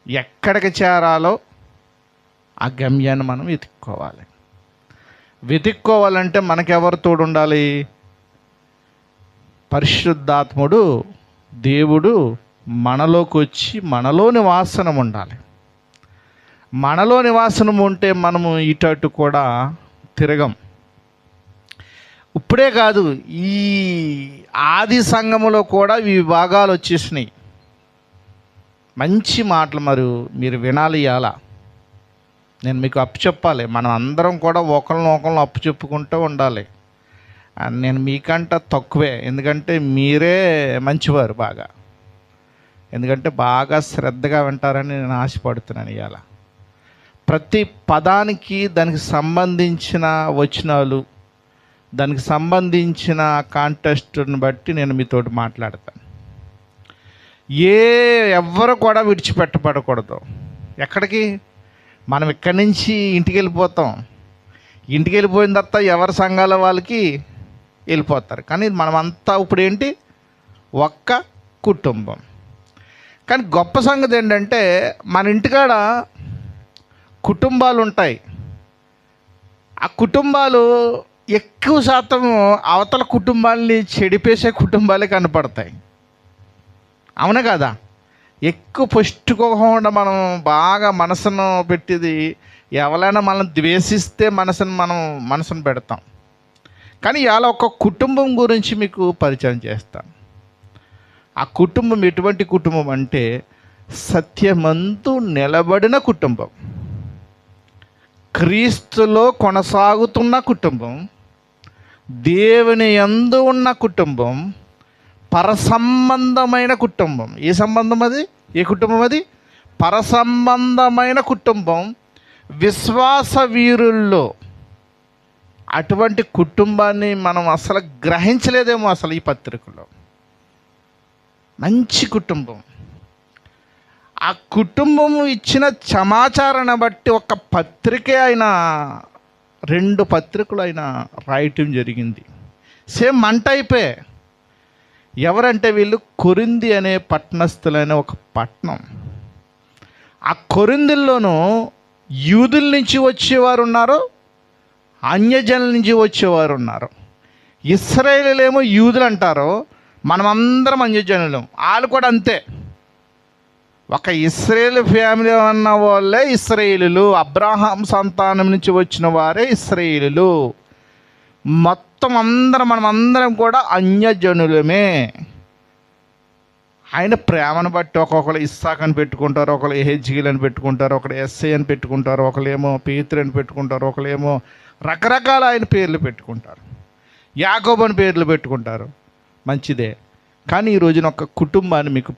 ఎక్కడికి చేరాలో ఆ గమ్యాన్ని మనం వెతుక్కోవాలంటే మనకెవరు తోడు ఉండాలి? పరిశుద్ధాత్ముడు దేవుడు మనలోకి వచ్చి మనలో నివాసనం ఉండాలి. మనలో నివాసనం ఉంటే మనము ఇటు కూడా తిరగం. ఇప్పుడే కాదు, ఈ ఆది సంఘములో కూడా ఈ విభాగాలు వచ్చేసినాయి. మంచి మాటలు మీరు వినాలి. ఇవాళ నేను మీకు అప్పు చెప్పాలి. మనం అందరం కూడా ఒకరిని అప్పు చెప్పుకుంటూ ఉండాలి. నేను మీకంట తక్కువే, ఎందుకంటే మీరే మంచివారు బాగా, ఎందుకంటే బాగా శ్రద్ధగా వింటారని నేను ఆశపడుతున్నాను. ఇవాళ ప్రతి పదానికి దానికి సంబంధించిన వచనాలు, దానికి సంబంధించిన కాంటెస్ట్ని బట్టి నేను మీతోటి మాట్లాడతాను. ఎవ్వరు కూడా విడిచిపెట్టబడకూడదు. ఎక్కడికి? మనం ఇక్కడి నుంచి ఇంటికి వెళ్ళిపోతాం. ఇంటికి వెళ్ళిపోయిన తర్వాత ఎవరి సంఘాల వాళ్ళకి వెళ్ళిపోతారు. కానీ మనమంతా ఇప్పుడు ఏంటి? ఒక్క కుటుంబం. కానీ గొప్ప సంగతి ఏంటంటే మన ఇంటికాడ కుటుంబాలు ఉంటాయి. ఆ కుటుంబాలు ఎక్కువ శాతం అవతల కుటుంబాలని చెడిపేసే కుటుంబాలే కనపడతాయి. అవునా కదా? ఎక్కువ పుష్టికోకుండా మనం బాగా మనసును పెట్టిది, ఎవరైనా మనం ద్వేషిస్తే మనసును పెడతాం. కానీ ఇవాళ ఒక కుటుంబం గురించి మీకు పరిచయం చేస్తాను. ఆ కుటుంబం ఎటువంటి కుటుంబం అంటే సత్యమందు నిలబడిన కుటుంబం, క్రీస్తులో కొనసాగుతున్న కుటుంబం, దేవుని యందు ఉన్న కుటుంబం, పరసంబంధమైన కుటుంబం. ఏ సంబంధం అది? ఏ కుటుంబం అది? పరసంబంధమైన కుటుంబం, విశ్వాస వీరుల్లో. అటువంటి కుటుంబాన్ని మనం అసలు గ్రహించలేదేమో అసలు ఈ పత్రికలో. మంచి కుటుంబం. ఆ కుటుంబము ఇచ్చిన సమాచారాన్ని బట్టి ఒక పత్రికే అయినా 2 పత్రికలు అయినా రాయటం జరిగింది. సేమ్ మంట అయిపోయి. ఎవరంటే వీళ్ళు కొరింథీ అనే పట్టణస్థులైన ఒక పట్టణం. ఆ కొరింథీల్లోనూ యూదుల నుంచి వచ్చేవారు ఉన్నారు, అన్యజనుల నుంచి వచ్చేవారు ఉన్నారు. ఇశ్రాయేలీయులేమో యూదులు అంటారు, మనమందరం అన్యజనులం. వాళ్ళు కూడా అంతే. ఒక ఇశ్రాయేలు ఫ్యామిలీ అన్న వాళ్ళే ఇశ్రాయేలీయులు, అబ్రహాం సంతానం నుంచి వచ్చిన వారే ఇశ్రాయేలీయులు. మొత్తం మనమందరం కూడా అన్యజనులమే. ఆయన ప్రేమను బట్టి ఒక్కొక్కరు ఇస్సాక్ అని పెట్టుకుంటారు, ఒకరు ఎహెజ్కేలు అని పెట్టుకుంటారు, ఒకరు ఎస్ఐ అని పెట్టుకుంటారు, ఒకరేమో పేతురు అని పెట్టుకుంటారు, ఒకరేమో రకరకాల ఆయన పేర్లు పెట్టుకుంటారు, యాకోబు అని పేర్లు పెట్టుకుంటారు. మంచిదే. కానీ ఈ రోజున ఒక కుటుంబాన్ని మీకు